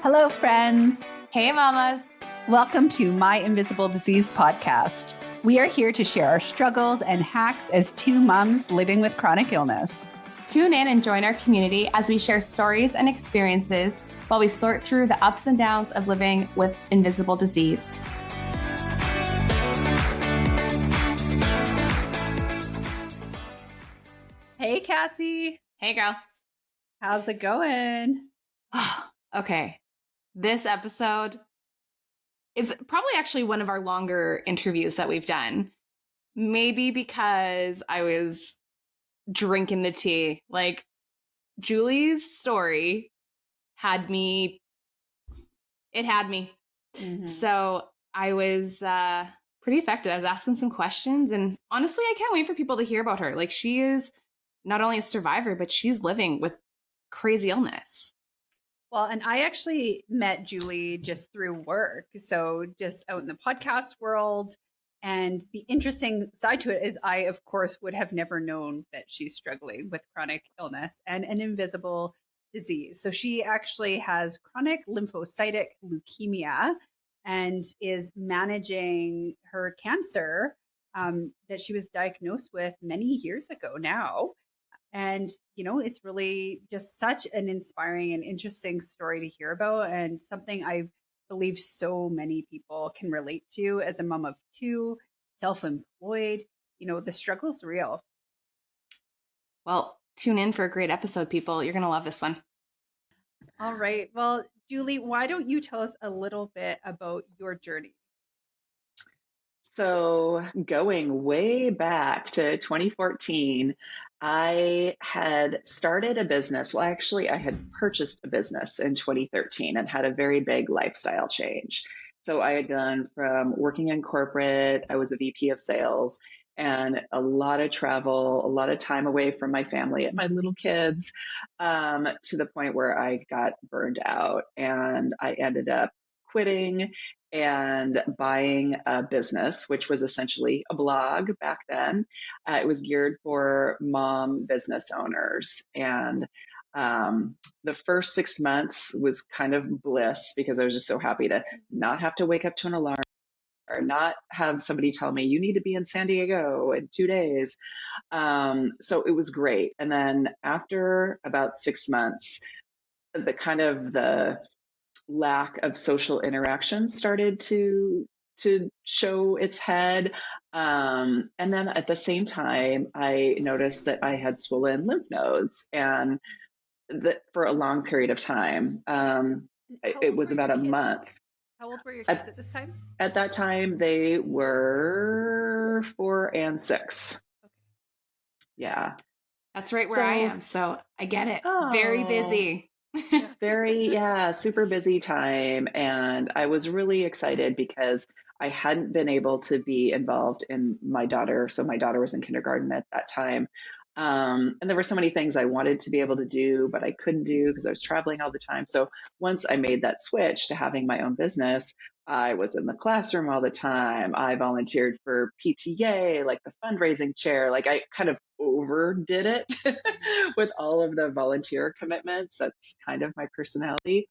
Hello, friends. Hey, mamas. Welcome to My Invisible Disease podcast. We are here to share our struggles and hacks as two moms living with chronic illness. Tune in and join our community as we share stories and experiences while we sort through the ups and downs of living with invisible disease. Hey, Cassie. Hey, girl. How's it going? Okay. This episode is probably actually one of our longer interviews that we've done. Maybe because I was drinking the tea. Like, Julie's story had me. It had me. Mm-hmm. So I was pretty affected. I was asking some questions, and honestly, I can't wait for people to hear about her. Like, she is not only a survivor, but she's living with crazy illness. Well, and I actually met Julie just through work. So just out in the podcast world. And the interesting side to it is I, of course, would have never known that she's struggling with chronic illness and an invisible disease. So she actually has chronic lymphocytic leukemia and is managing her cancer that she was diagnosed with many years ago now. And, you know, it's really just such an inspiring and interesting story to hear about, and something I believe so many people can relate to as a mom of two, self-employed. You know, the struggle's real. Well, tune in for a great episode, people. You're going to love this one. All right. Well, Julie, why don't you tell us a little bit about your journey? So going way back to 2014, I had started a business. Well, actually, I had purchased a business in 2013 and had a very big lifestyle change. So I had gone from working in corporate, I was a VP of sales, and a lot of travel, a lot of time away from my family and my little kids, to the point where I got burned out. And I ended up quitting and buying a business, which was essentially a blog back then. It was geared for mom business owners. And the first 6 months was kind of bliss because I was just so happy to not have to wake up to an alarm or not have somebody tell me you need to be in San Diego in 2 days. So it was great. And then after about 6 months, the lack of social interaction started to show its head. And then at the same time, I noticed that I had swollen lymph nodes, and that for a long period of time. It was about a month. How old were your kids at this time? At that time, they were 4 and 6. Okay. Yeah. That's right where I am. So I get it. Very busy. Super busy time. And I was really excited because I hadn't been able to be involved in my daughter. So my daughter was in kindergarten at that time. And there were so many things I wanted to be able to do, but I couldn't do because I was traveling all the time. So once I made that switch to having my own business, I was in the classroom all the time. I volunteered for PTA, like the fundraising chair. Like I kind of overdid it with all of the volunteer commitments. That's kind of my personality.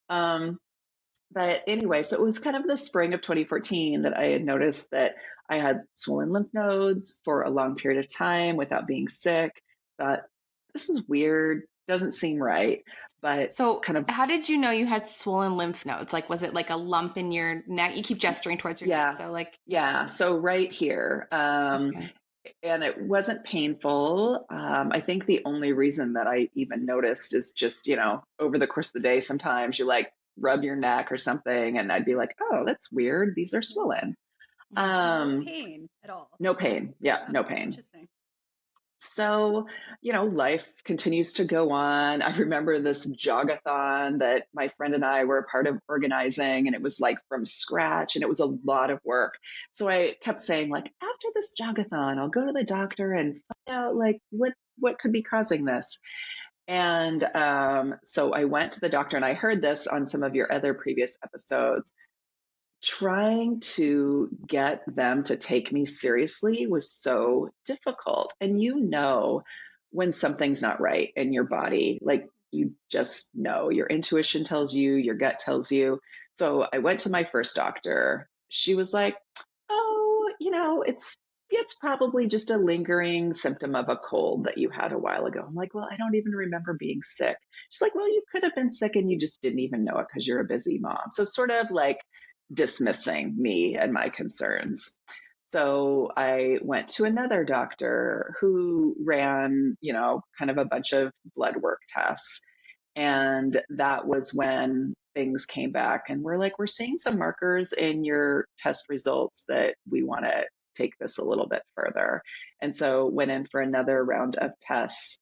But anyway, so it was kind of the spring of 2014 that I had noticed that I had swollen lymph nodes for a long period of time without being sick. Thought, this is weird, doesn't seem right. But so how did you know you had swollen lymph nodes? Like, was it like a lump in your neck? You keep gesturing towards your neck. So so right here. Okay. And it wasn't painful. I think the only reason that I even noticed is just, over the course of the day, sometimes you like rub your neck or something, and I'd be like, oh, that's weird. These are swollen. No pain at all. No pain. Yeah, no pain. Interesting. So, life continues to go on. I remember this jogathon that my friend and I were a part of organizing, and it was like from scratch, and it was a lot of work. So I kept saying, like, after this jogathon, I'll go to the doctor and find out like what could be causing this. And so I went to the doctor, and I heard this on some of your other previous episodes. Trying to get them to take me seriously was so difficult. And when something's not right in your body, like you just know. Your intuition tells you, your gut tells you. So I went to my first doctor. She was like, oh, it's probably just a lingering symptom of a cold that you had a while ago. I'm like, well, I don't even remember being sick. She's like, well, you could have been sick and you just didn't even know it because you're a busy mom. So sort of like dismissing me and my concerns. So I went to another doctor who ran, kind of a bunch of blood work tests. And that was when things came back and we're like, we're seeing some markers in your test results that we want to take this a little bit further. And so went in for another round of tests.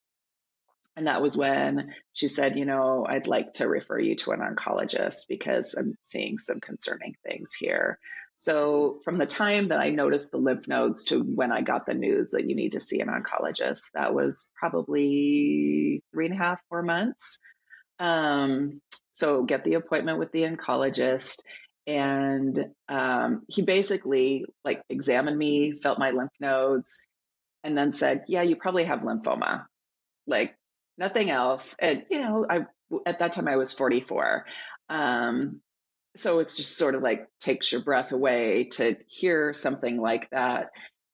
And that was when she said, I'd like to refer you to an oncologist because I'm seeing some concerning things here. So from the time that I noticed the lymph nodes to when I got the news that you need to see an oncologist, that was probably 3.5, 4 months. So get the appointment with the oncologist. And he basically like examined me, felt my lymph nodes, and then said, yeah, you probably have lymphoma, like nothing else. And, at that time I was 44. So it's just sort of like takes your breath away to hear something like that.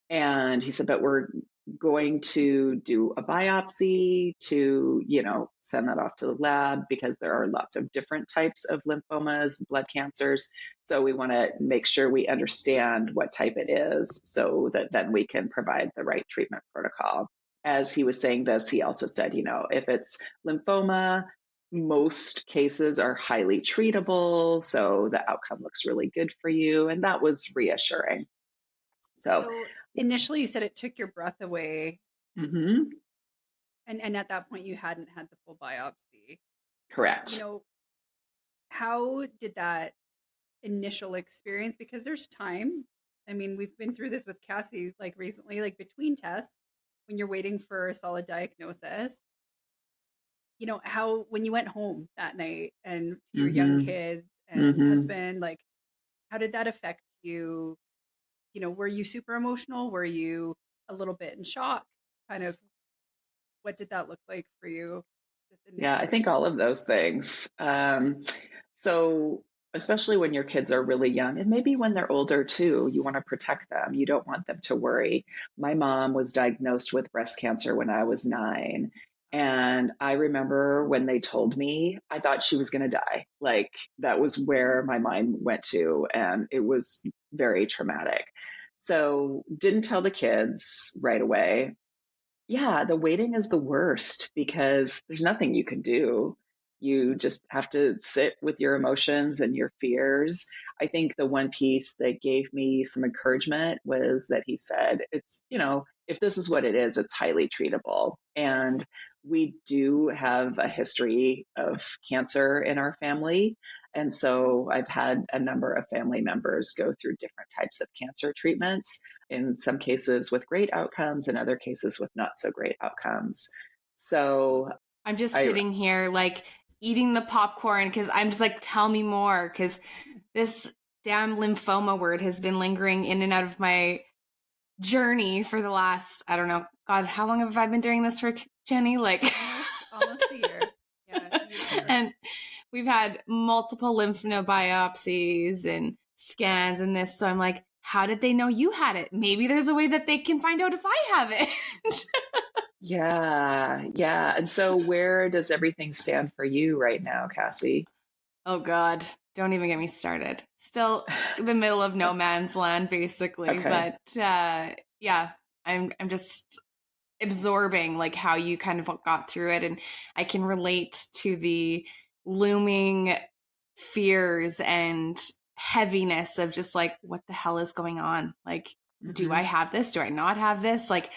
And he said, but we're going to do a biopsy to, send that off to the lab because there are lots of different types of lymphomas, blood cancers. So we want to make sure we understand what type it is so that then we can provide the right treatment protocol. As he was saying this, he also said, if it's lymphoma, most cases are highly treatable. So the outcome looks really good for you. And that was reassuring. So initially you said it took your breath away. Mm-hmm. And at that point you hadn't had the full biopsy. Correct. How did that initial experience, because there's time. I mean, we've been through this with Cassie like recently, like between tests when you're waiting for a solid diagnosis. How when you went home that night and to your young kids and husband, like how did that affect you? Were you super emotional? Were you a little bit in shock? Kind of what did that look like for you just Yeah, I think initially? all of those things. So, especially when your kids are really young, and maybe when they're older too, you want to protect them. You don't want them to worry. My mom was diagnosed with breast cancer when I was 9. And I remember when they told me, I thought she was going to die. Like, that was where my mind went to. And it was very traumatic. So, didn't tell the kids right away. Yeah, the waiting is the worst because there's nothing you can do. You just have to sit with your emotions and your fears. I think the one piece that gave me some encouragement was that he said, it's, if this is what it is, it's highly treatable. And we do have a history of cancer in our family. And so I've had a number of family members go through different types of cancer treatments, in some cases with great outcomes, in other cases with not so great outcomes. So I'm just sitting here like eating the popcorn because I'm just like, tell me more, because this damn lymphoma word has been lingering in and out of my journey for the last, I don't know, God, how long have I been doing this for, Jenny? Like almost a year. Yeah. And we've had multiple lymph node biopsies and scans and this. So I'm like, how did they know you had it? Maybe there's a way that they can find out if I have it. Yeah. And so where does everything stand for you right now, Cassie? Oh God, don't even get me started. Still the middle of no man's land, basically. Okay. But yeah, I'm just absorbing like how you kind of got through it, and I can relate to the looming fears and heaviness of just like, what the hell is going on? Like, do I have this? Do I not have this? Like,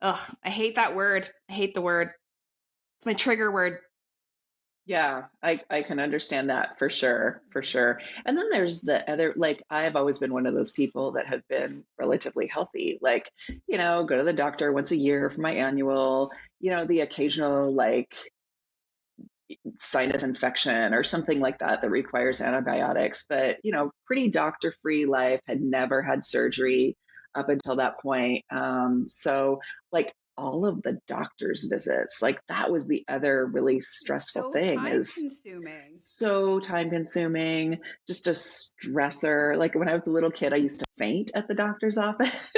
ugh, I hate that word. I hate the word. It's my trigger word. Yeah, I can understand that for sure, for sure. And then there's the other, like, I've always been one of those people that have been relatively healthy, like, go to the doctor once a year for my annual, the occasional like sinus infection or something like that that requires antibiotics, but, pretty doctor-free life, had never had surgery up until that point. So like all of the doctor's visits. Like that was the other really It's stressful so thing, time is consuming. so time consuming, just a stressor. Like when I was a little kid, I used to faint at the doctor's office.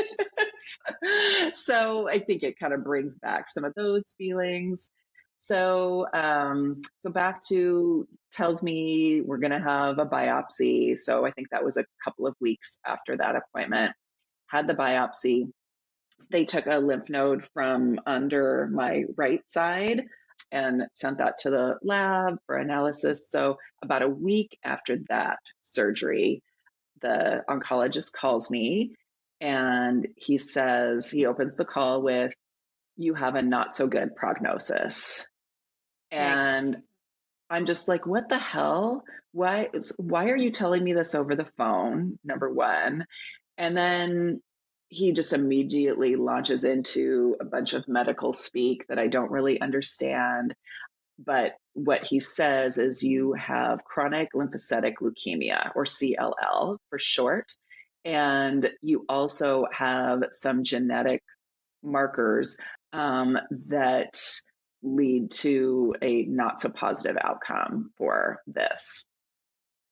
So I think it kind of brings back some of those feelings. So back to, tells me we're going to have a biopsy. So I think that was a couple of weeks after that appointment. Had the biopsy. They took a lymph node from under my right side and sent that to the lab for analysis. So about a week after that surgery, the oncologist calls me and he says, he opens the call with, "You have a not so good prognosis." Yikes. And I'm just like, what the hell? Why are you telling me this over the phone? Number one. And then he just immediately launches into a bunch of medical speak that I don't really understand. But what he says is, you have chronic lymphocytic leukemia, or CLL for short. And you also have some genetic markers that lead to a not so positive outcome for this.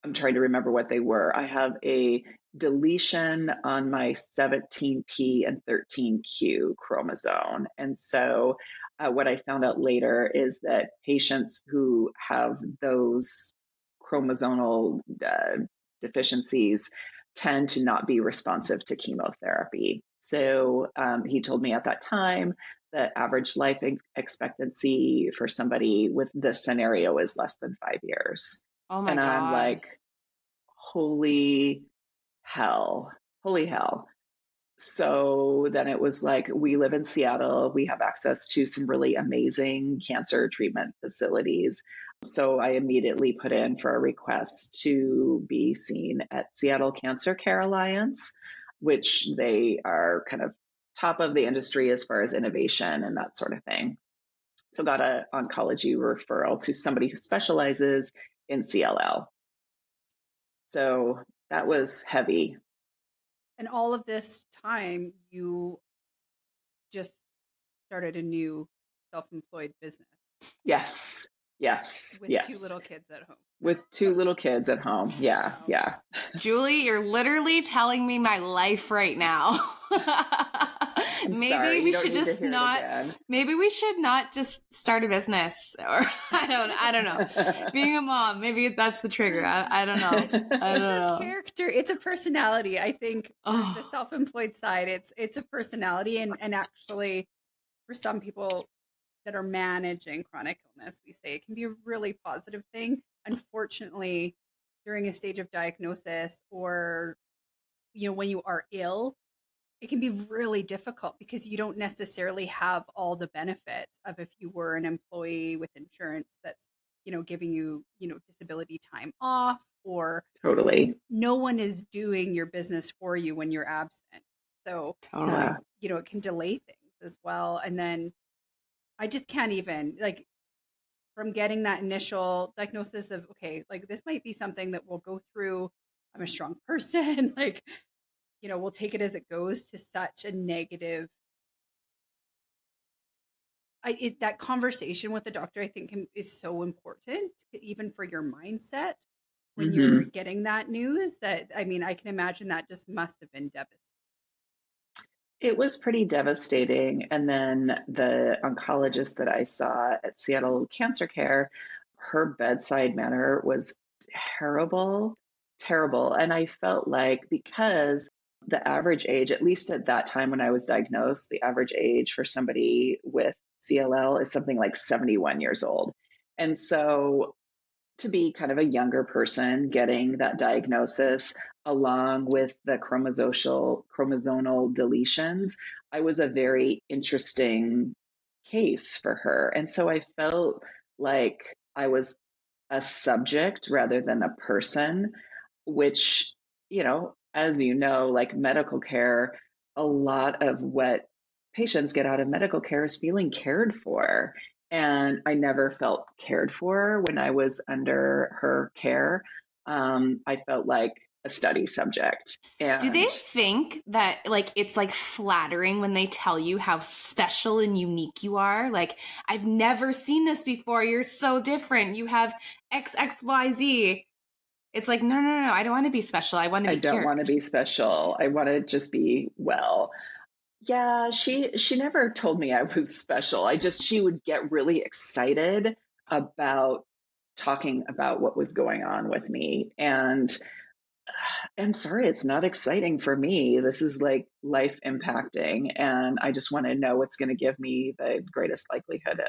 I'm trying to remember what they were. I have a deletion on my 17p and 13q chromosome. And so what I found out later is that patients who have those chromosomal deficiencies tend to not be responsive to chemotherapy. So he told me at that time the average life expectancy for somebody with this scenario is less than 5 years. Oh my And I'm God. like, holy hell, holy hell. So then it was like, we live in Seattle. We have access to some really amazing cancer treatment facilities. So I immediately put in for a request to be seen at Seattle Cancer Care Alliance, which they are kind of top of the industry as far as innovation and that sort of thing. So got an oncology referral to somebody who specializes in CLL. So that So, was heavy. and all of this time, you just started a new self-employed business Yes, yes, with two yes. little kids at home. With two little kids at home. Yeah, Wow. yeah. Julie, you're literally telling me my life right now. I'm Maybe sorry. You we don't should need to just hear it not again. maybe we should not just start a business, or I don't know. Being a mom, maybe that's the trigger. I don't know. I don't It's a know. character. It's a personality. I think for the Oh, self-employed side, it's a personality, and actually, for some people that are managing chronic illness, we say it can be a really positive thing. Unfortunately, during a stage of diagnosis, or when you are ill, it can be really difficult because you don't necessarily have all the benefits of if you were an employee with insurance that's giving you disability time off, or Totally. no one is doing your business for you when you're absent. So totally. Yeah. it can delay things as well. And then I just can't even, like, from getting that initial diagnosis of, okay, like this might be something that we'll go through. I'm a strong person. Like, we'll take it as it goes, to such a negative. That conversation with the doctor, I think, is so important, even for your mindset when you're Hmm. getting that news. That, I mean, I can imagine that just must have been devastating. It was pretty devastating. And then the oncologist that I saw at Seattle Cancer Care, her bedside manner was terrible, terrible. And I felt like, because the average age, at least at that time when I was diagnosed, the average age for somebody with CLL is something like 71 years old. And so to be kind of a younger person getting that diagnosis, along with the chromosomal deletions, I was a very interesting case for her. And so I felt like I was a subject rather than a person, which, as you know, like medical care, a lot of what patients get out of medical care is feeling cared for. And I never felt cared for when I was under her care. I felt like a study subject. Do they And think that like it's like flattering when they tell you how special and unique you are? Like, I've never seen this before. You're so different. You have XXYZ. It's like, no, no, no. I don't want to be special. I want to I be don't cured. want to be special. I want to just be well. Yeah, she never told me I was special. She would get really excited about talking about what was going on with me. And I'm sorry, it's not exciting for me. This is like life impacting, and I just want to know what's going to give me the greatest likelihood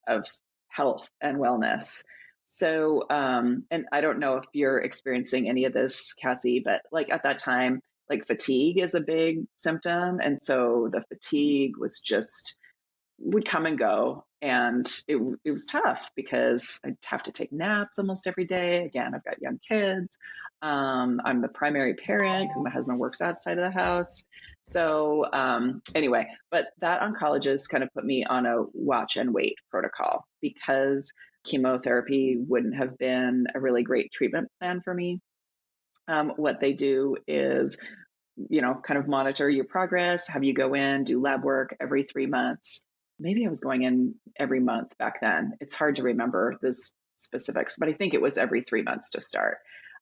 of health and wellness. So, and I don't know if you're experiencing any of this, Cassie, but like at that time, like fatigue is a big symptom, and so the fatigue was just would come and go. And it was tough because I'd have to take naps almost every day. Again, I've got young kids. I'm the primary parent because my husband works outside of the house. So anyway, but that oncologist kind of put me on a watch and wait protocol because chemotherapy wouldn't have been a really great treatment plan for me. What they do is kind of monitor your progress, have you go in, do lab work every 3 months. Maybe I was going in every month back then. It's hard to remember the specifics, but I think it was every 3 months to start.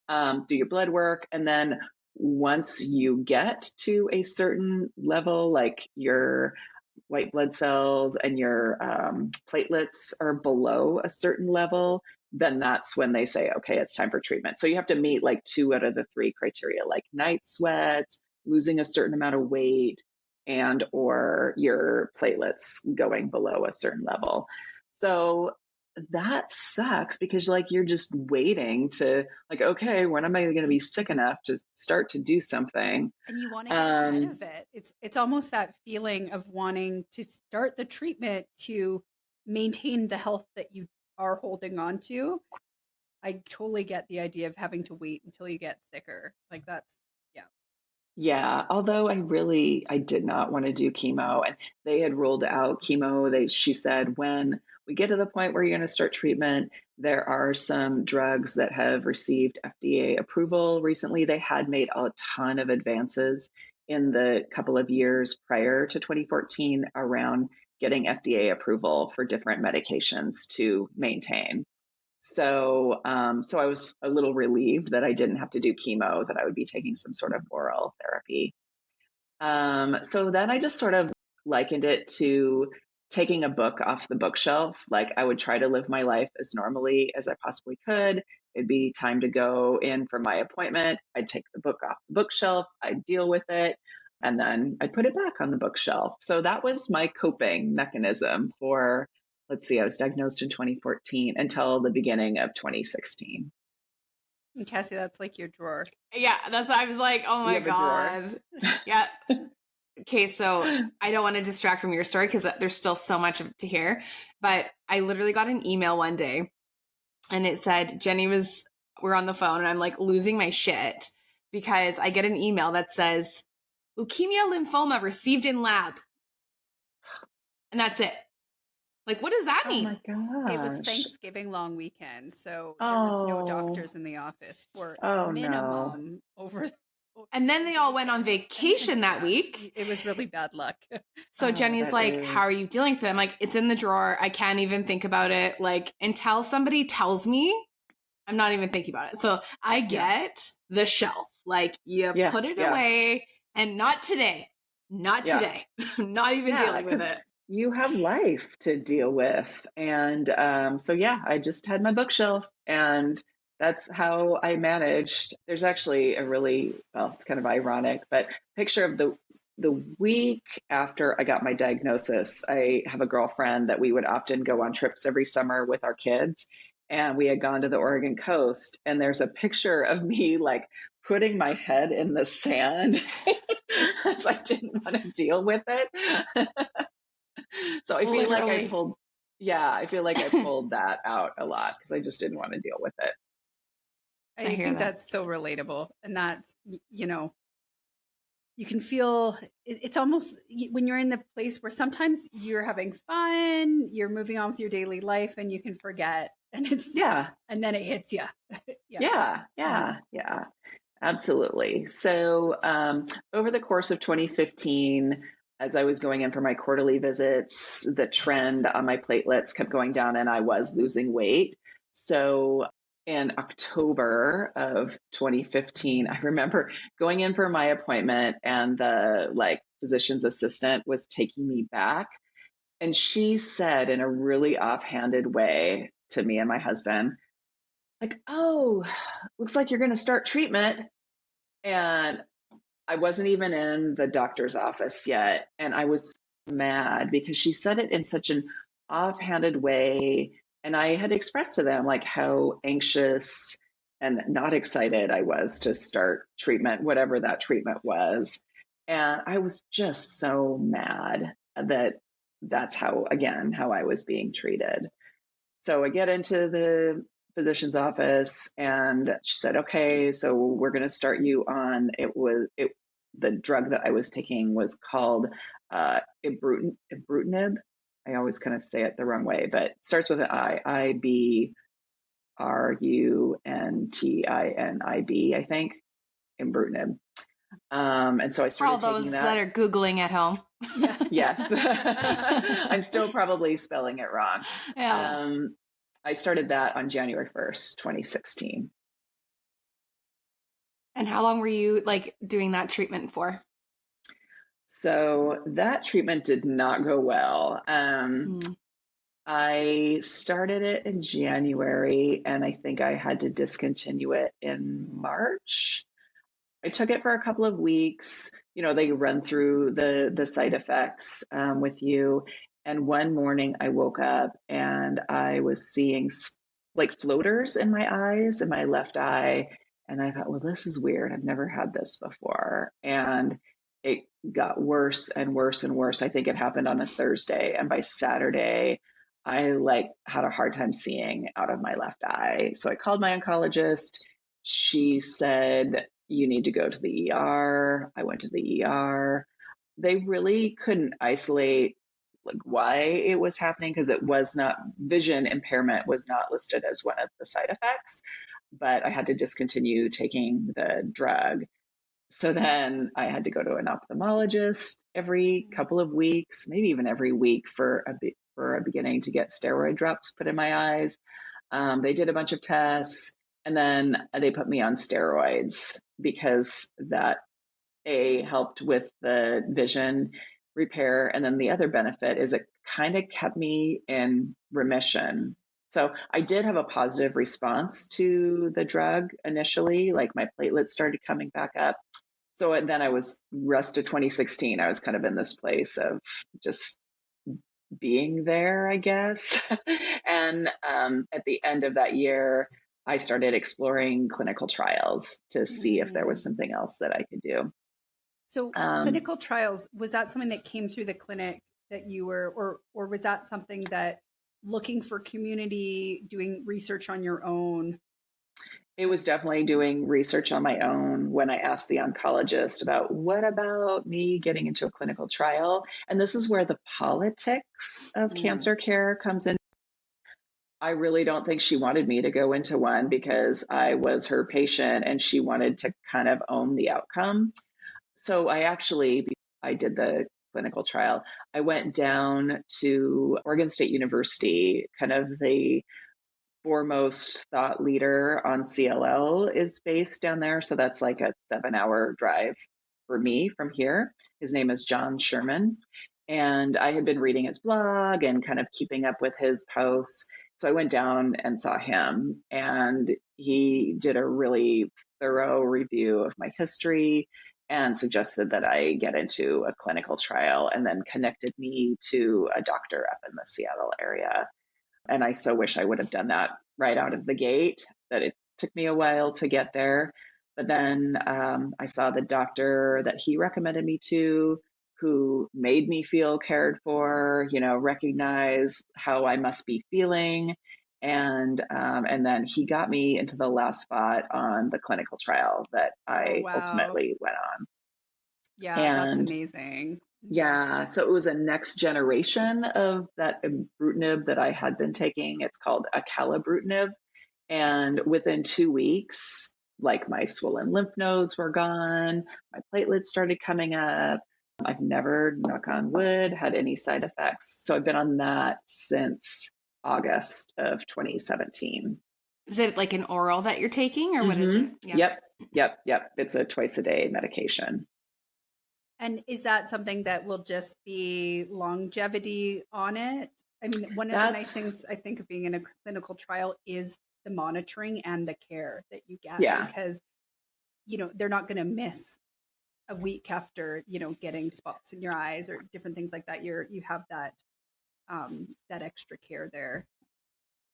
Do your blood work. And then once you get to a certain level, like your white blood cells and your platelets are below a certain level, then that's when they say, okay, it's time for treatment. So you have to meet like 2 out of the 3 criteria, like night sweats, losing a certain amount of weight, and or your platelets going below a certain level. So that sucks because like you're just waiting to like, okay, when am I going to be sick enough to start to do something? And you want to get ahead of it. It's almost that feeling of wanting to start the treatment to maintain the health that you are holding on to. I totally get the idea of having to wait until you get sicker. Like that's yeah. Yeah, although I did not want to do chemo, and they had ruled out chemo. She said, when we get to the point where you're going to start treatment, there are some drugs that have received FDA approval recently. They had made a ton of advances in the couple of years prior to 2014 around getting FDA approval for different medications to maintain. So I was a little relieved that I didn't have to do chemo, that I would be taking some sort of oral therapy. So then I just sort of likened it to taking a book off the bookshelf. Like I would try to live my life as normally as I possibly could. It'd be time to go in for my appointment. I'd take the book off the bookshelf. I'd deal with it. And then I'd put it back on the bookshelf. So that was my coping mechanism for, let's see, I was diagnosed in 2014 until the beginning of 2016. And Cassie, that's like your drawer. Yeah, that's why I was like, oh my You have a drawer? God. Yeah. Okay, so I don't want to distract from your story because there's still so much to hear. But I literally got an email one day and it said, we're on the phone and I'm like losing my shit because I get an email that says, leukemia lymphoma received in lab. And that's it. Like, what does that Oh mean? my gosh. It was Thanksgiving long weekend, so there Oh. was no doctors in the office for Oh, minimum no. over. And then they all went on vacation that Yeah, week. It was really bad luck. So Oh, Jenny's that like, how are is. you dealing with it? I'm like, it's in the drawer. I can't even think about it. Like, until somebody tells me, I'm not even thinking about it. So I get the shelf. Like, you Yeah, put it yeah. away and not today. Not Yeah. today. Not even Yeah, dealing with 'cause it. you have life to deal with. And so, yeah, I just had my bookshelf and that's how I managed. There's actually well, it's kind of ironic, but picture of the week after I got my diagnosis. I have a girlfriend that we would often go on trips every summer with our kids. And we had gone to the Oregon coast, and there's a picture of me like putting my head in the sand as I didn't want to deal with it. So I feel like Literally. I feel like I pulled that out a lot because I just didn't want to deal with it. I hear think that. that's so relatable, and that's you can feel it's almost when you're in the place where sometimes you're having fun, you're moving on with your daily life, and you can forget, and Yeah, and then it hits you. yeah. Absolutely. So, over the course of 2015, as I was going in for my quarterly visits, the trend on my platelets kept going down and I was losing weight. So, in October of 2015, I remember going in for my appointment and the physician's assistant was taking me back. And she said in a really offhanded way to me and my husband, like, "Oh, looks like you're going to start treatment." And I wasn't even in the doctor's office yet. And I was so mad because she said it in such an offhanded way. And I had expressed to them like how anxious and not excited I was to start treatment, whatever that treatment was. And I was just so mad that that's how, again, how I was being treated. So I get into the physician's office and she said, "Okay, so we're going to start you on," the drug that I was taking was called ibrutinib. I always kind of say it the wrong way, but it starts with an Ibrutinib, I think, ibrutinib. And so I For all started taking those that. that are Googling at home. Yes. I'm still probably spelling it wrong. Yeah. I started that on January 1st, 2016. And how long were you doing that treatment for? So that treatment did not go well. I started it in January and I think I had to discontinue it in March. I took it for a couple of weeks. You know, they run through the side effects with you. And one morning I woke up and I was seeing like floaters in my eyes, in my left eye. And I thought, well, this is weird. I've never had this before. And it got worse and worse and worse. I think it happened on a Thursday. And by Saturday, I had a hard time seeing out of my left eye. So I called my oncologist. She said, "You need to go to the ER." I went to the ER. They really couldn't isolate why it was happening because it was not, vision impairment was not listed as one of the side effects, but I had to discontinue taking the drug. So then I had to go to an ophthalmologist every couple of weeks, maybe even every week for a beginning to get steroid drops put in my eyes. They did a bunch of tests and then they put me on steroids because that helped with the vision repair. And then the other benefit is it kind of kept me in remission. So I did have a positive response to the drug initially, like my platelets started coming back up. So then I was rest of 2016, I was kind of in this place of just being there, I guess. And at the end of that year, I started exploring clinical trials to see if there was something else that I could do. So clinical trials, was that something that came through the clinic that you were, or was that something that looking for community, doing research on your own? It was definitely doing research on my own when I asked the oncologist about what about me getting into a clinical trial. And this is where the politics of cancer care comes in. I really don't think she wanted me to go into one because I was her patient and she wanted to kind of own the outcome. So I did the clinical trial. I went down to Oregon State University, kind of the foremost thought leader on CLL is based down there. So that's like a 7-hour drive for me from here. His name is John Sherman. And I had been reading his blog and kind of keeping up with his posts. So I went down and saw him, and he did a really thorough review of my history and suggested that I get into a clinical trial and then connected me to a doctor up in the Seattle area. And I so wish I would have done that right out of the gate, that it took me a while to get there. But then I saw the doctor that he recommended me to, who made me feel cared for, recognize how I must be feeling. And then he got me into the last spot on the clinical trial that I ultimately went on. Yeah, that's amazing. Yeah, so it was a next generation of that ibrutinib that I had been taking. It's called acalabrutinib. And within 2 weeks, like my swollen lymph nodes were gone. My platelets started coming up. I've never, knock on wood, had any side effects. So I've been on that since August of 2017. Is it like an oral that you're taking, or what is it? Yeah. Yep. It's a twice a day medication. And is that something that will just be longevity on it? I mean, one of the nice things I think of being in a clinical trial is the monitoring and the care that you get, because, they're not going to miss a week after, getting spots in your eyes or different things like that. You have that, that extra care there.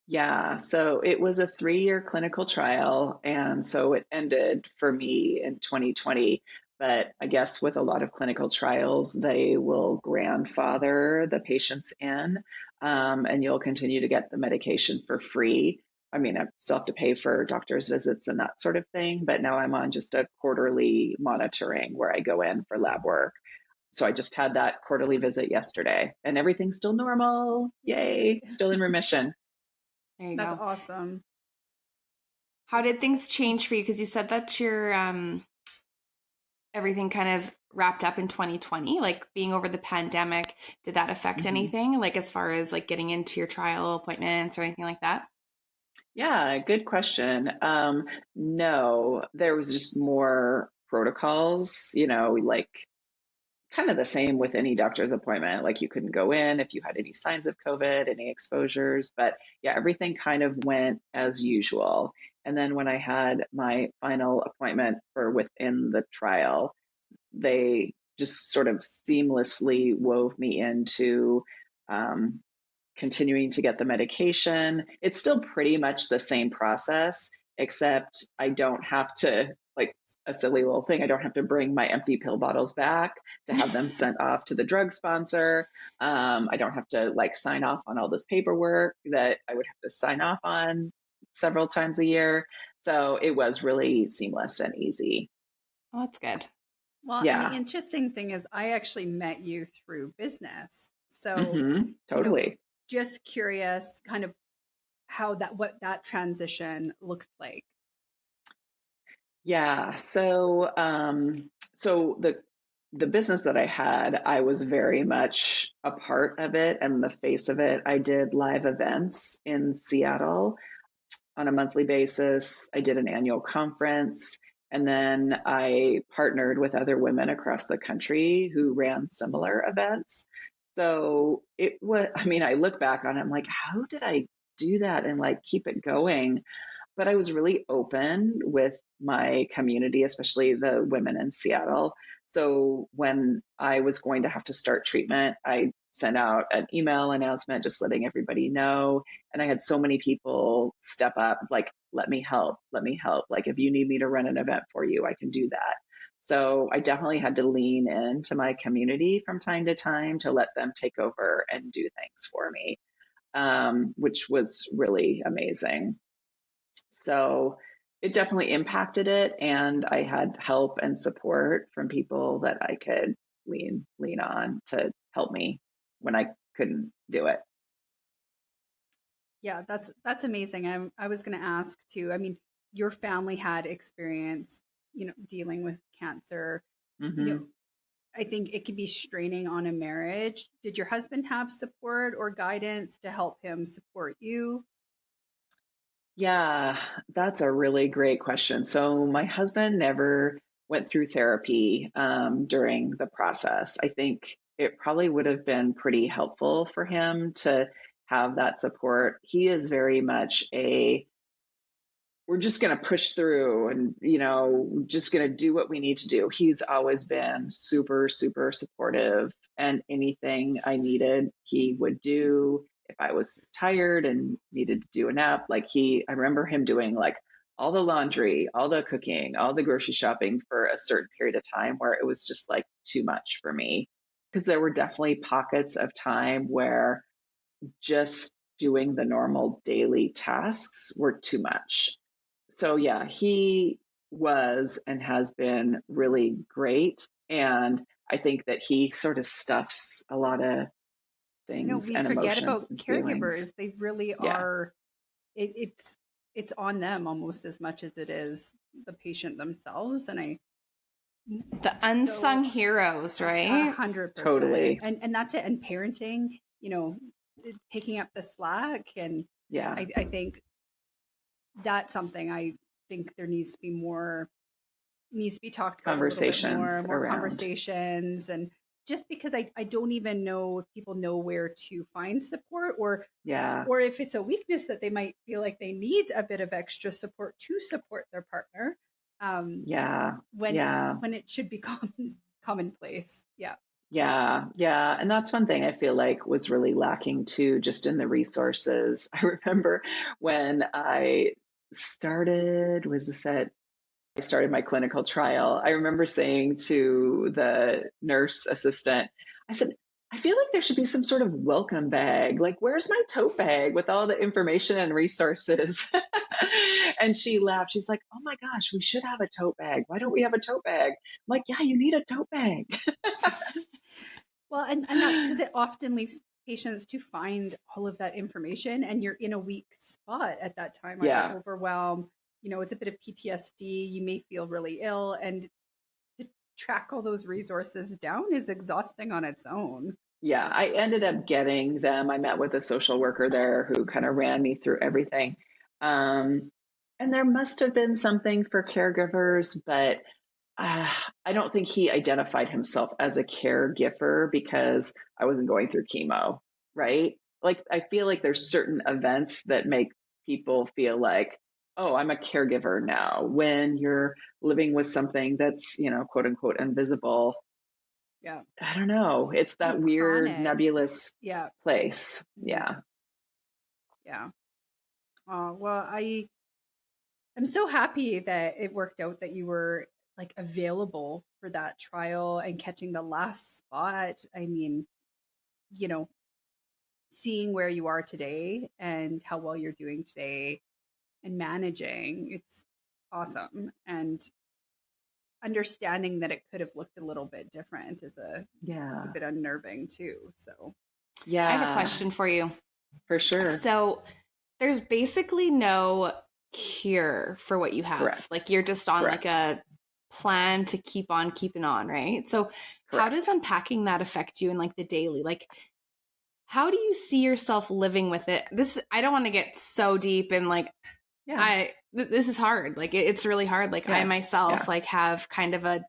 Yeah, so it was a 3-year clinical trial. And so it ended for me in 2020. But I guess with a lot of clinical trials, they will grandfather the patients in, and you'll continue to get the medication for free. I mean, I still have to pay for doctor's visits and that sort of thing, but now I'm on just a quarterly monitoring where I go in for lab work. So I just had that quarterly visit yesterday and everything's still normal. Yay, still in remission. There you That's go. awesome. How did things change for you? Because you said that your everything kind of wrapped up in 2020, like being over the pandemic. Did that affect anything, like as far as like getting into your trial appointments or anything like that? Yeah, good question. No, there was just more protocols, like kind of the same with any doctor's appointment. Like you couldn't go in if you had any signs of COVID, any exposures. But yeah, everything kind of went as usual. And then when I had my final appointment for within the trial, they just sort of seamlessly wove me into continuing to get the medication. It's still pretty much the same process, except I don't have to, like a silly little thing, I don't have to bring my empty pill bottles back to have them sent off to the drug sponsor. I don't have to like sign off on all this paperwork that I would have to sign off on several times a year. So it was really seamless and easy. Oh, that's good. Well, and the interesting thing is I actually met you through business. So totally. Just curious kind of what that transition looked like. Yeah. So the business that I had, I was very much a part of it and the face of it. I did live events in Seattle on a monthly basis. I did an annual conference. And then I partnered with other women across the country who ran similar events. So it was, I mean, I look back on it, I'm like, how did I do that and like keep it going? But I was really open with my community, especially the women in Seattle. So when I was going to have to start treatment, I sent out an email announcement just letting everybody know. And I had so many people step up, like, let me help, let me help. Like, if you need me to run an event for you, I can do that. So I definitely had to lean into my community from time to time to let them take over and do things for me, which was really amazing. So it definitely impacted it. And I had help and support from people that I could lean on to help me when I couldn't do it. Yeah, that's amazing. I was going to ask too. I mean, your family had experience, dealing with cancer. I think it could be straining on a marriage. Did your husband have support or guidance to help him support you? Yeah, that's a really great question. So my husband never went through therapy during the process. I think it probably would have been pretty helpful for him to have that support. He is very much we're just going to push through and, just going to do what we need to do. He's always been super, super supportive, and anything I needed, he would do. If I was tired and needed to do a nap, I remember him doing like all the laundry, all the cooking, all the grocery shopping for a certain period of time where it was just like too much for me. Because there were definitely pockets of time where just doing the normal daily tasks were too much. So yeah, he was and has been really great. And I think that he sort of stuffs a lot of things We and forget emotions about and caregivers. feelings. They really are. It's on them almost as much as it is, the patient themselves. And the unsung heroes, right? 100%. Totally. And that's it. And parenting, picking up the slack. And Yeah. I think that's something I think there needs to be talked about a little bit more conversations. And just because I don't even know if people know where to find support, or if it's a weakness that they might feel like they need a bit of extra support to support their partner. When it should be commonplace. Yeah. And that's one thing I feel like was really lacking too, just in the resources. I remember when I started my clinical trial, I remember saying to the nurse assistant, I said, I feel like there should be some sort of welcome bag. Like, where's my tote bag with all the information and resources? And she laughed. She's like, oh my gosh, we should have a tote bag. Why don't we have a tote bag? I'm like, yeah, you need a tote bag. Well, and that's because it often leaves patients to find all of that information, and you're in a weak spot at that time. Either overwhelmed, it's a bit of PTSD. You may feel really ill, and to track all those resources down is exhausting on its own. Yeah, I ended up getting them. I met with a social worker there who kind of ran me through everything. And there must have been something for caregivers, but I don't think he identified himself as a caregiver because I wasn't going through chemo, right? Like, I feel like there's certain events that make people feel like, oh, I'm a caregiver now. When you're living with something that's, quote unquote, invisible. Yeah. I don't know. It's that weird, chronic, nebulous place. Mm-hmm. Yeah. Yeah. Well, I'm so happy that it worked out that you were like available for that trial and catching the last spot. I mean, seeing where you are today and how well you're doing today and managing, it's awesome. And understanding that it could have looked a little bit different is a bit unnerving too. So I have a question for you. For sure. So there's basically no cure for what you have. Correct. Like, you're just on like a plan to keep on keeping on, right? So how does unpacking that affect you in like the daily? Like, how do you see yourself living with it? I don't want to get so deep and like, this is hard. Like, it's really hard. Like, I myself like have kind of a ...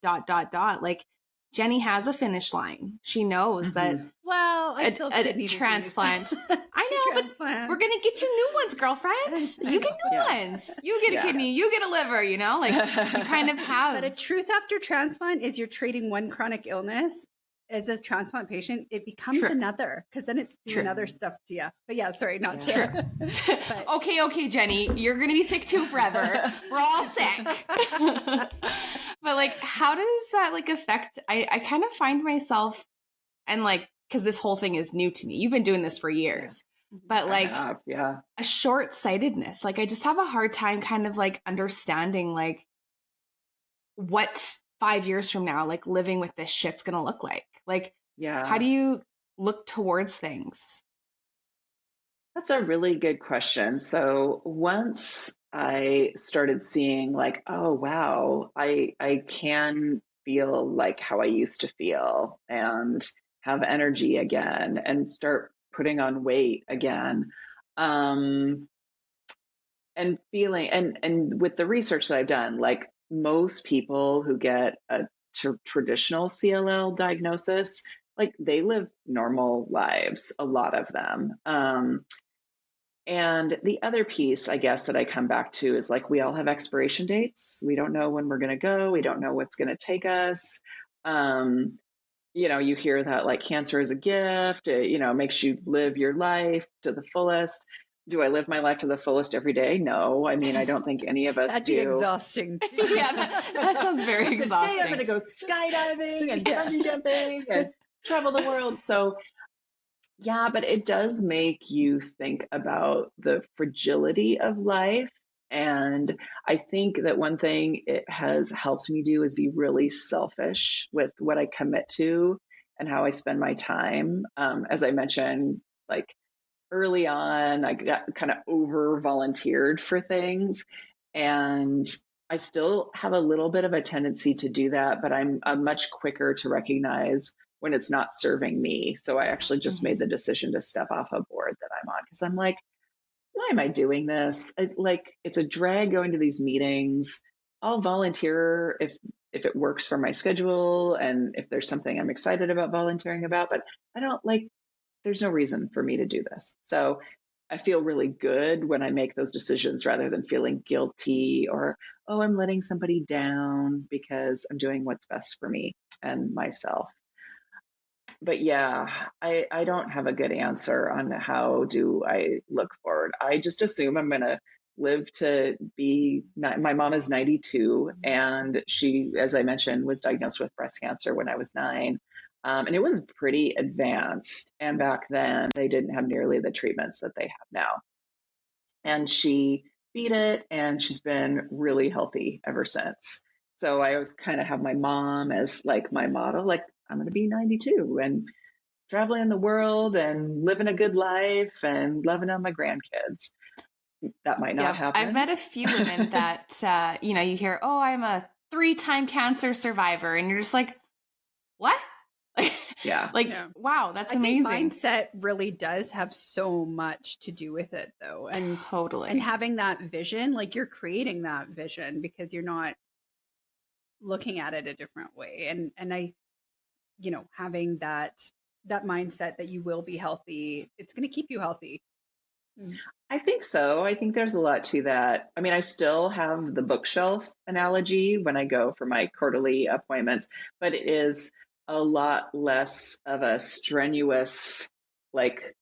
Like, Jenny has a finish line. She knows that. Well, I still a transplant. I know, but we're gonna get you new ones, girlfriend. You get new ones. You get a kidney. You get a liver. Like, you kind of have. But a truth after transplant is you're trading one chronic illness. As a transplant patient, it becomes another, because then it's doing other stuff to you. But not to. But. Okay, Jenny, you're gonna be sick too forever. We're all sick. But like, how does that like affect? I kind of find myself, and like, because this whole thing is new to me. You've been doing this for years, but like, a short-sightedness. Like, I just have a hard time kind of like understanding like what 5 years from now, like living with this shit's gonna look like. Like, how do you look towards things? That's a really good question. So once I started seeing like, oh, wow, I can feel like how I used to feel and have energy again and start putting on weight again. And feeling, and with the research that I've done, like most people who get a traditional CLL diagnosis, like they live normal lives, a lot of them. And the other piece, I guess, that I come back to is like, we all have expiration dates. We don't know when we're going to go. We don't know what's going to take us. You hear that like cancer is a gift, makes you live your life to the fullest. Do I live my life to the fullest every day? No. I mean, I don't think any of us That'd do. Be exhausting. that sounds very exhausting. Today I'm going to go skydiving and bungee jumping and travel the world. So yeah, but it does make you think about the fragility of life. And I think that one thing it has helped me do is be really selfish with what I commit to and how I spend my time. As I mentioned, like early on, I got kind of over volunteered for things. And I still have a little bit of a tendency to do that, but I'm much quicker to recognize when it's not serving me. So I actually just made the decision to step off a board that I'm on because I'm like, why am I doing this? It's a drag going to these meetings. I'll volunteer if it works for my schedule and if there's something I'm excited about volunteering about, but I don't there's no reason for me to do this. So I feel really good when I make those decisions rather than feeling guilty or, oh, I'm letting somebody down because I'm doing what's best for me and myself. But yeah, I don't have a good answer on how do I look forward. I just assume I'm going to live to be, my mom is 92 and she, as I mentioned, was diagnosed with breast cancer when I was 9. And it was pretty advanced. And back then they didn't have nearly the treatments that they have now. And she beat it and she's been really healthy ever since. So I always kind of have my mom as like my model, like I'm going to be 92 and traveling the world and living a good life and loving on my grandkids. That might not happen. I've met a few women that, you hear, oh, I'm a 3-time cancer survivor. And you're just like, what? Yeah. Wow, that's I amazing. think mindset really does have so much to do with it though. And totally. And having that vision, like you're creating that vision because you're not looking at it a different way. And I, having that mindset that you will be healthy, it's going to keep you healthy. I think so. I think there's a lot to that. I mean, I still have the bookshelf analogy when I go for my quarterly appointments, but it is a lot less of a strenuous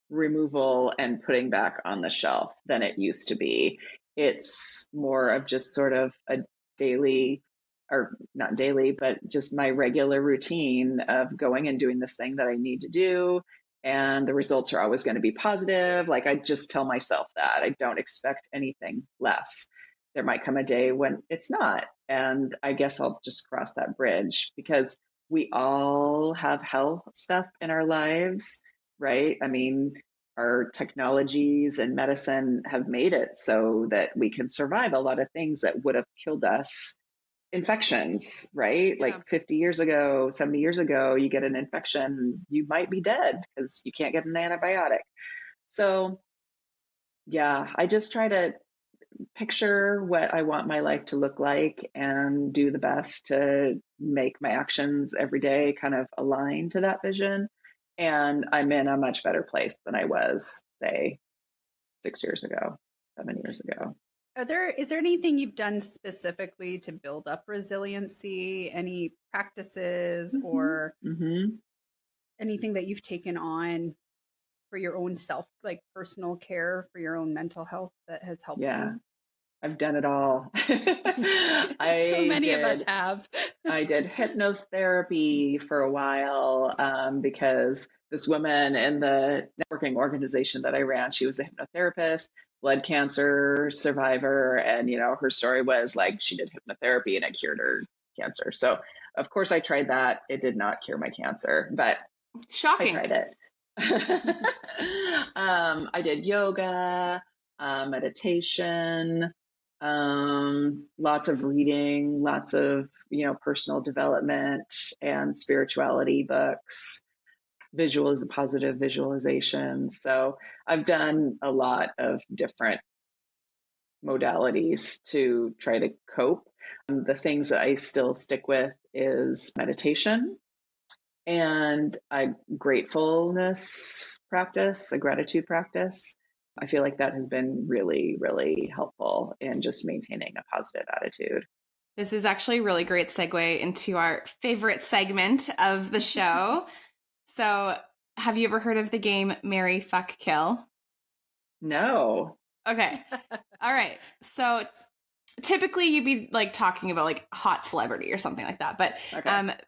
removal and putting back on the shelf than it used to be. It's more of just sort of a daily, or not daily, but just my regular routine of going and doing this thing that I need to do. And the results are always going to be positive. I just tell myself that I don't expect anything less. There might come a day when it's not. And I guess I'll just cross that bridge because we all have health stuff in our lives, right? I mean, our technologies and medicine have made it so that we can survive a lot of things that would have killed us. Infections, right? Yeah. 50 years ago, 70 years ago, you get an infection, you might be dead because you can't get an antibiotic. So yeah, I just try to picture what I want my life to look like and do the best to make my actions every day kind of align to that vision. And I'm in a much better place than I was, say, 6 years ago, 7 years ago. Is there anything you've done specifically to build up resiliency? Any practices or anything that you've taken on for your own self, like personal care for your own mental health that has helped you? I've done it all. So many of us have. I did hypnotherapy for a while because this woman in the networking organization that I ran, she was a hypnotherapist, blood cancer survivor. And, her story was she did hypnotherapy and it cured her cancer. So, of course, I tried that. It did not cure my cancer, but shocking. I tried it. I did yoga, meditation, lots of reading, lots of, personal development and spirituality books, positive visualization. So I've done a lot of different modalities to try to cope. The things that I still stick with is meditation and a gratefulness practice, a gratitude practice. I feel like that has been really, really helpful in just maintaining a positive attitude. This is actually a really great segue into our favorite segment of the show. So, have you ever heard of the game Marry, Fuck, Kill? No. Okay. All right. So, typically you'd be talking about hot celebrity or something like that. But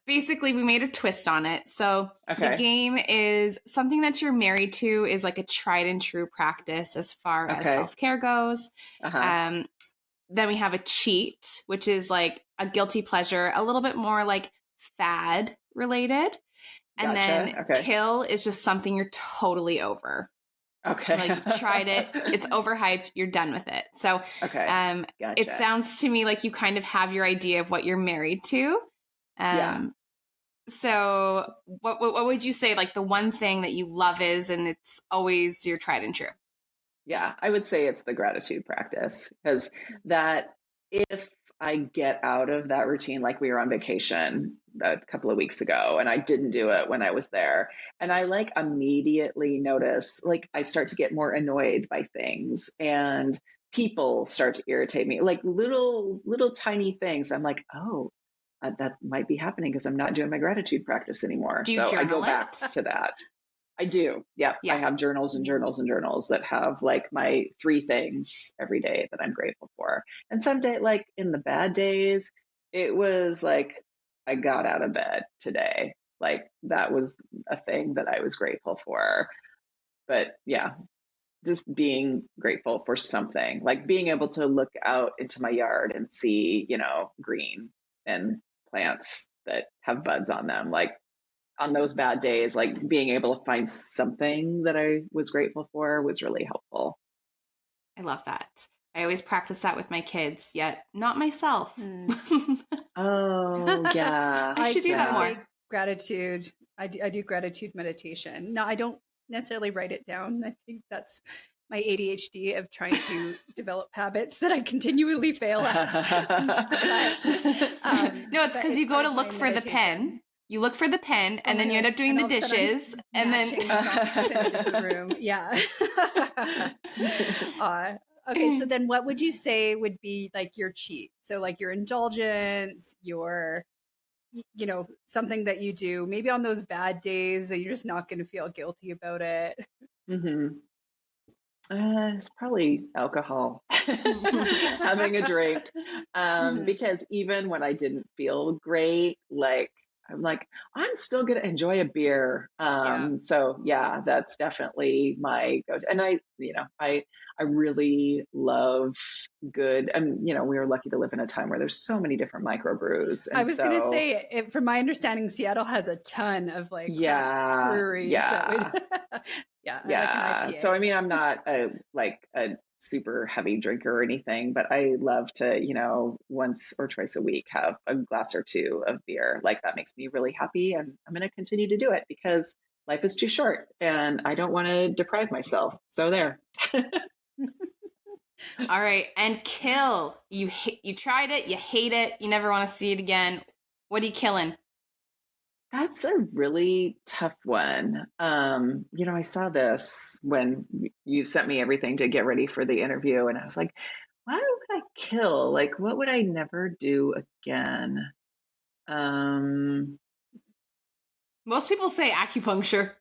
basically we made a twist on it. So the game is something that you're married to is a tried and true practice as far as self-care goes. Then we have a cheat, which is a guilty pleasure, a little bit more fad related. And then kill is just something you're totally over. Okay. You've tried it, it's overhyped, you're done with it. So Okay. it Gotcha. sounds to me like you kind of have your idea of what you're married to. Yeah. So what would you say, like, the one thing that you love is, and it's always your tried and true? Yeah, I would say it's the gratitude practice, because that if I get out of that routine, like we were on vacation a couple of weeks ago and I didn't do it when I was there, and I like immediately notice, like I start to get more annoyed by things and people start to irritate me, like little tiny things. I'm like, oh, that might be happening because I'm not doing my gratitude practice anymore. Do you So I go journal back it? to that. I do. Yeah. I Yeah. have journals and journals and journals that have like my 3 things every day that I'm grateful for. And some day, like in the bad days, it was like, I got out of bed today. Like that was a thing that I was grateful for. But yeah, just being grateful for something, like being able to look out into my yard and see, green and plants that have buds on them. Like on those bad days, like being able to find something that I was grateful for was really helpful. I love that. I always practice that with my kids, yet not myself. Oh, yeah. I should do that more. Gratitude. I do gratitude meditation. No, I don't necessarily write it down. I think that's my ADHD of trying to develop habits that I continually fail at. No, it's because you go to look for the pen. You look for the pen, and then you end up doing the dishes, and then socks in a different room. Yeah. Okay, so then what would you say would be like your cheat? So like your indulgence, your something that you do maybe on those bad days that you're just not going to feel guilty about it. Mm-hmm. It's probably alcohol, having a drink. Because even when I didn't feel great, like I'm like, I'm still gonna enjoy a beer. So yeah, that's definitely my go-to. And I really love good. We were lucky to live in a time where there's so many different microbrews. And I was gonna say, from my understanding, Seattle has a ton of like craft breweries. Yeah. Like So I'm not a super heavy drinker or anything, but I love to, once or twice a week have a glass or two of beer. Like that makes me really happy, and I'm going to continue to do it because life is too short and I don't want to deprive myself. So there. All right, and kill. You tried it, you hate it, you never want to see it again. What are you killing? That's a really tough one. I saw this when you sent me everything to get ready for the interview, and I was like, why would I kill? Like, what would I never do again? Most people say acupuncture.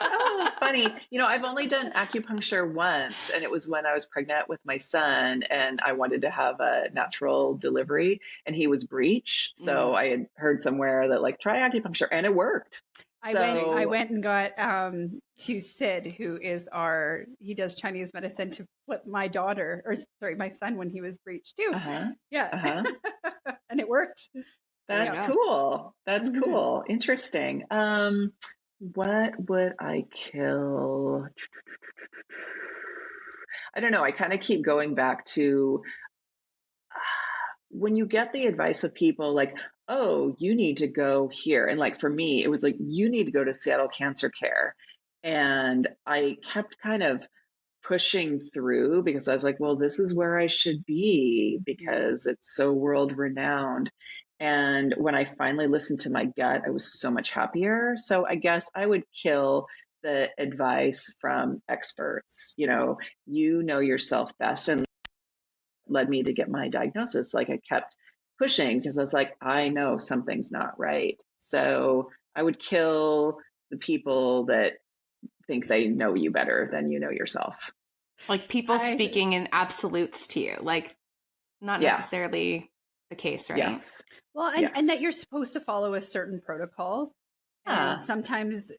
Oh, funny. I've only done acupuncture once, and it was when I was pregnant with my son, and I wanted to have a natural delivery, and he was breech. So I had heard somewhere that like try acupuncture, and it worked. I went and got to Sid, who is he does Chinese medicine, to flip my son when he was breech too. Yeah. And it worked. That's cool. That's cool. Interesting. What would I kill? I don't know. I kind of keep going back to when you get the advice of people like, oh, you need to go here. And like for me, it was like, you need to go to Seattle Cancer Care. And I kept kind of pushing through because I was like, well, this is where I should be because it's so world renowned. And when I finally listened to my gut, I was so much happier. So I guess I would kill the advice from experts. You know yourself best, and led me to get my diagnosis. Like I kept pushing because I was like, I know something's not right. So I would kill the people that think they know you better than you know yourself. Like people speaking in absolutes to you, like not necessarily the case, right? Yes. Well, and that you're supposed to follow a certain protocol, and sometimes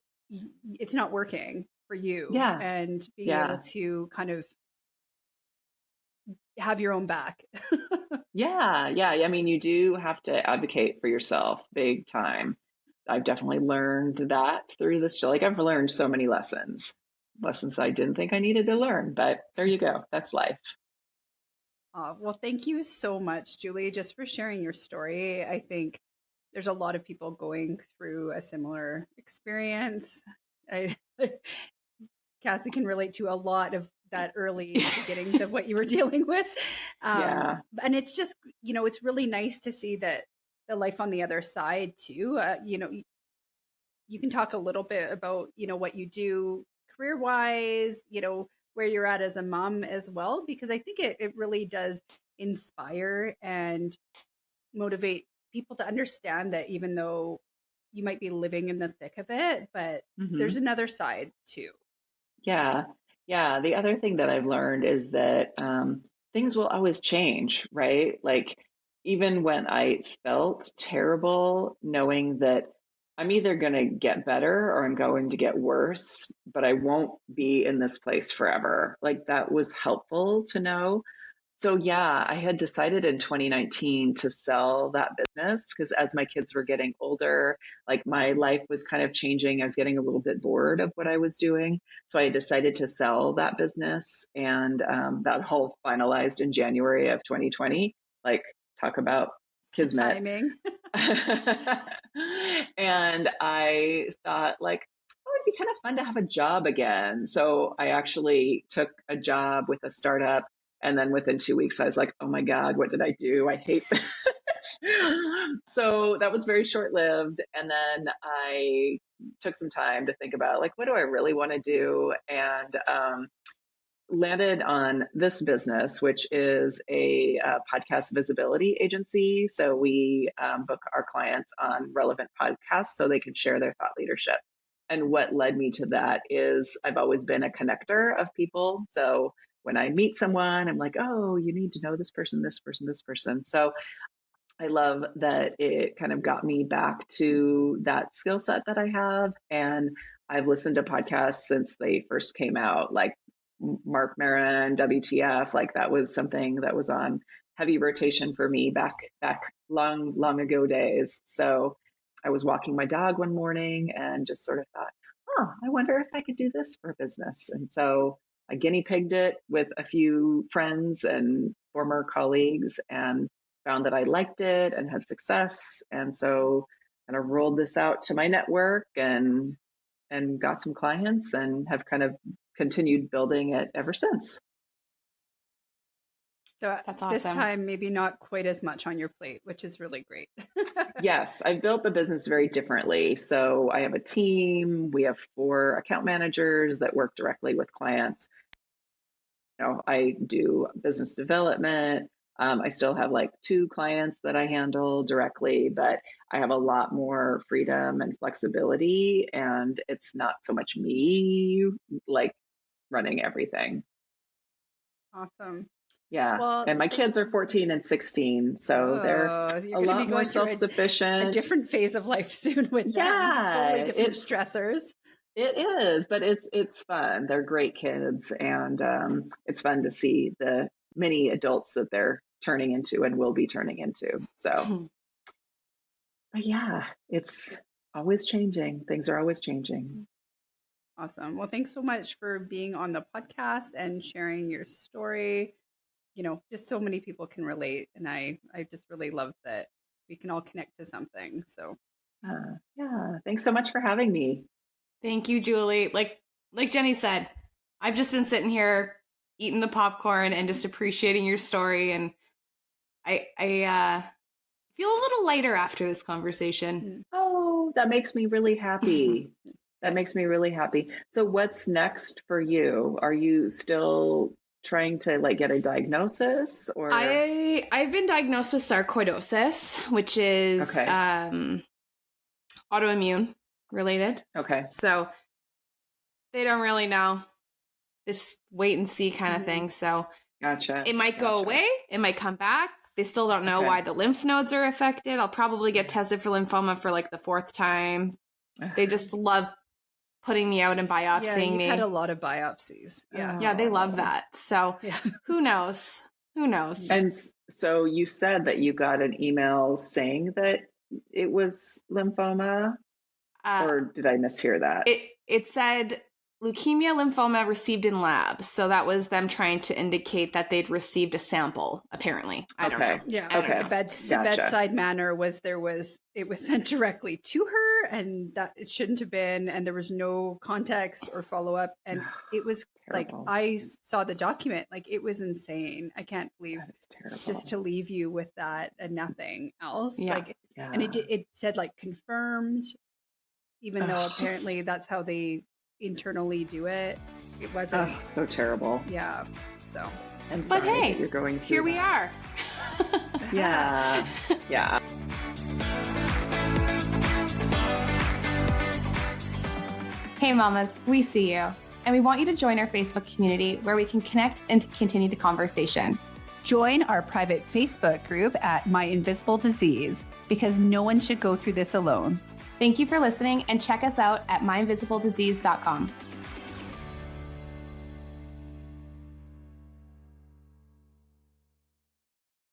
it's not working for you. Yeah. And being able to kind of have your own back. Yeah. I mean, you do have to advocate for yourself big time. I've definitely learned that through this show. Like I've learned so many lessons I didn't think I needed to learn, but there you go. That's life. Well, thank you so much, Julie, just for sharing your story. I think there's a lot of people going through a similar experience. I, Cassie can relate to a lot of that early beginnings of what you were dealing with. Yeah. And it's just, it's really nice to see that the life on the other side too. You can talk a little bit about, what you do career wise, where you're at as a mom as well, because I think it really does inspire and motivate people to understand that even though you might be living in the thick of it, but there's another side too. Yeah. Yeah. The other thing that I've learned is that things will always change, right? Like, even when I felt terrible, knowing that I'm either going to get better or I'm going to get worse, but I won't be in this place forever. Like, that was helpful to know. So yeah, I had decided in 2019 to sell that business because as my kids were getting older, like my life was kind of changing. I was getting a little bit bored of what I was doing. So I decided to sell that business, and that whole finalized in January of 2020. Like, talk about kismet. Timing. And I thought, like, oh, it'd be kind of fun to have a job again. So I actually took a job with a startup. And then within 2 weeks, I was like, oh my God, what did I do? I hate this. So that was very short lived. And then I took some time to think about, like, what do I really want to do? And landed on this business, which is a podcast visibility agency. So we book our clients on relevant podcasts so they can share their thought leadership. And what led me to that is I've always been a connector of people. So when I meet someone, I'm like, oh, you need to know this person, this person, this person. So I love that it kind of got me back to that skill set that I have. And I've listened to podcasts since they first came out, like Mark Maron, WTF, like that was something that was on heavy rotation for me back long ago days. So I was walking my dog one morning and just sort of thought, oh, I wonder if I could do this for a business. And so I guinea pigged it with a few friends and former colleagues and found that I liked it and had success. And so kind of rolled this out to my network and got some clients and have kind of continued building it ever since. So That's awesome. This time, maybe not quite as much on your plate, which is really great. Yes, I've built the business very differently. So I have a team. We have 4 account managers that work directly with clients. I do business development. I still have like 2 clients that I handle directly, but I have a lot more freedom and flexibility, and it's not so much me like running everything. Awesome. Yeah. Well, and my kids are 14 and 16, so they're a lot more self-sufficient. A different phase of life soon with them. Totally different stressors. It is, but it's fun. They're great kids, and it's fun to see the many adults that they're turning into and will be turning into. So, but yeah, it's always changing. Things are always changing. Awesome. Well, thanks so much for being on the podcast and sharing your story. Just so many people can relate, and I just really love that we can all connect to something. So, yeah, thanks so much for having me. Thank you, Julie. Like Jenny said, I've just been sitting here eating the popcorn and just appreciating your story, and I feel a little lighter after this conversation. Oh, that makes me really happy. That makes me really happy. So what's next for you? Are you still trying to like get a diagnosis, or? I've been diagnosed with sarcoidosis, which is autoimmune related. Okay. So they don't really know. Just wait and see kind of thing. So gotcha. It might go away. It might come back. They still don't know why the lymph nodes are affected. I'll probably get tested for lymphoma for like the 4th time. They just love putting me out and biopsying me. You've had a lot of biopsies. Yeah. Yeah, they love that. So who knows? Who knows? And so you said that you got an email saying that it was lymphoma, or did I mishear that? It said leukemia lymphoma received in lab. So that was them trying to indicate that they'd received a sample, apparently. I don't know. Yeah. I don't Okay. know. The bedside manner was it was sent directly to her, and that it shouldn't have been, and there was no context or follow up. And it was like, Terrible. I saw the document, like it was insane. I can't believe That is terrible. just to leave you with that and nothing else. Yeah. Like, Yeah. and it said like confirmed, even though apparently that's how they internally do it. It wasn't. So terrible. Yeah. So. I'm sorry hey, that you're going through Here we that. are. Yeah. Yeah. Hey, mamas, we see you. And we want you to join our Facebook community where we can connect and continue the conversation. Join our private Facebook group at My Invisible Disease, because no one should go through this alone. Thank you for listening, and check us out at myinvisibledisease.com.